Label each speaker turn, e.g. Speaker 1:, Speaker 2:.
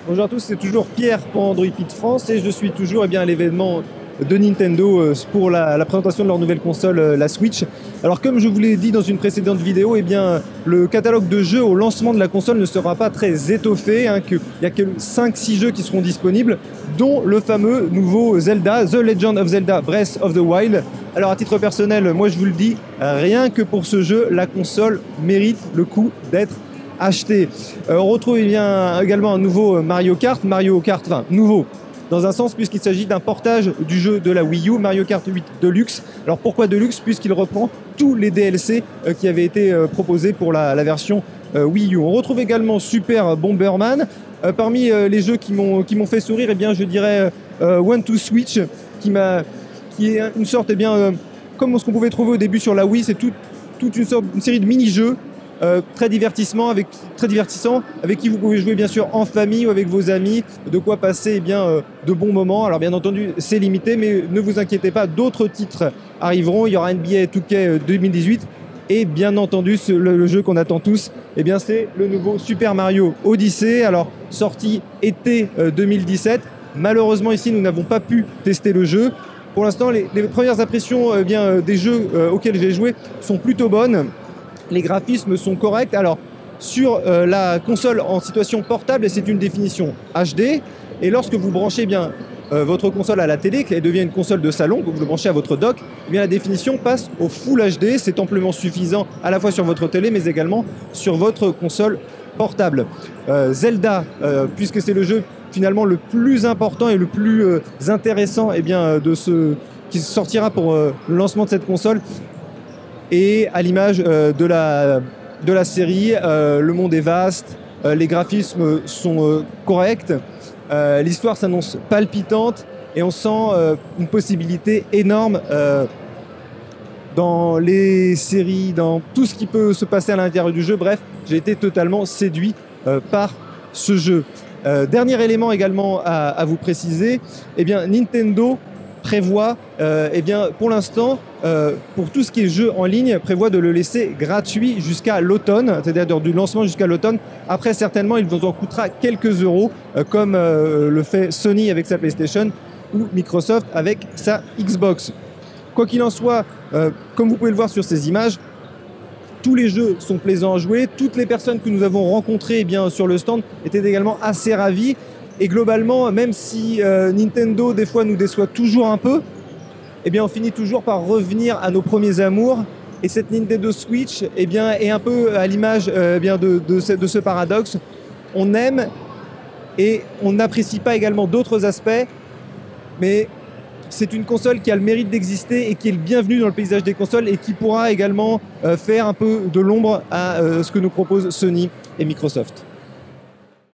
Speaker 1: Bonjour à tous, c'est toujours Pierre pour Android Pit France et je suis toujours à l'événement de Nintendo pour la présentation de leur nouvelle console, la Switch. Alors comme je vous l'ai dit dans une précédente vidéo, le catalogue de jeux au lancement de la console ne sera pas très étoffé, il n'y a que 5-6 jeux qui seront disponibles, dont le fameux nouveau Zelda, The Legend of Zelda Breath of the Wild. Alors à titre personnel, moi je vous le dis, rien que pour ce jeu, la console mérite le coup d'être acheté. On retrouve également un nouveau Mario Kart, nouveau dans un sens puisqu'il s'agit d'un portage du jeu de la Wii U, Mario Kart 8 Deluxe. Alors pourquoi Deluxe? Puisqu'il reprend tous les DLC qui avaient été proposés pour la version Wii U. On retrouve également Super Bomberman. Parmi les jeux qui m'ont fait sourire, je dirais One to Switch, qui est une sorte, comme ce qu'on pouvait trouver au début sur la Wii, c'est toute une série de mini-jeux très divertissant, avec qui vous pouvez jouer bien sûr en famille ou avec vos amis, de quoi passer de bons moments. Alors bien entendu c'est limité, mais ne vous inquiétez pas, d'autres titres arriveront. Il y aura NBA 2K 2018 et bien entendu le jeu qu'on attend tous, c'est le nouveau Super Mario Odyssey, alors sorti été 2017. Malheureusement ici nous n'avons pas pu tester le jeu. Pour l'instant les premières impressions des jeux auxquels j'ai joué sont plutôt bonnes. Les graphismes sont corrects. Alors, sur la console en situation portable, c'est une définition HD. Et lorsque vous branchez votre console à la télé, qu'elle devient une console de salon, que vous le branchez à votre dock, la définition passe au Full HD. C'est amplement suffisant à la fois sur votre télé, mais également sur votre console portable. Zelda, puisque c'est le jeu finalement le plus important et le plus intéressant qui sortira pour le lancement de cette console. Et à l'image de la série, le monde est vaste, les graphismes sont corrects, l'histoire s'annonce palpitante et on sent une possibilité énorme dans les séries, dans tout ce qui peut se passer à l'intérieur du jeu. Bref, j'ai été totalement séduit par ce jeu. Dernier élément également à vous préciser, Nintendo prévoit, pour l'instant, pour tout ce qui est jeu en ligne, prévoit de le laisser gratuit jusqu'à l'automne, c'est-à-dire du lancement jusqu'à l'automne. Après, certainement, il vous en coûtera quelques euros, comme le fait Sony avec sa PlayStation ou Microsoft avec sa Xbox. Quoi qu'il en soit, comme vous pouvez le voir sur ces images, tous les jeux sont plaisants à jouer. Toutes les personnes que nous avons rencontrées sur le stand étaient également assez ravies. Et globalement, même si Nintendo, des fois, nous déçoit toujours un peu, on finit toujours par revenir à nos premiers amours. Et cette Nintendo Switch est un peu à l'image de ce paradoxe. On aime et on n'apprécie pas également d'autres aspects, mais c'est une console qui a le mérite d'exister et qui est le bienvenu dans le paysage des consoles et qui pourra également faire un peu de l'ombre à ce que nous proposent Sony et Microsoft.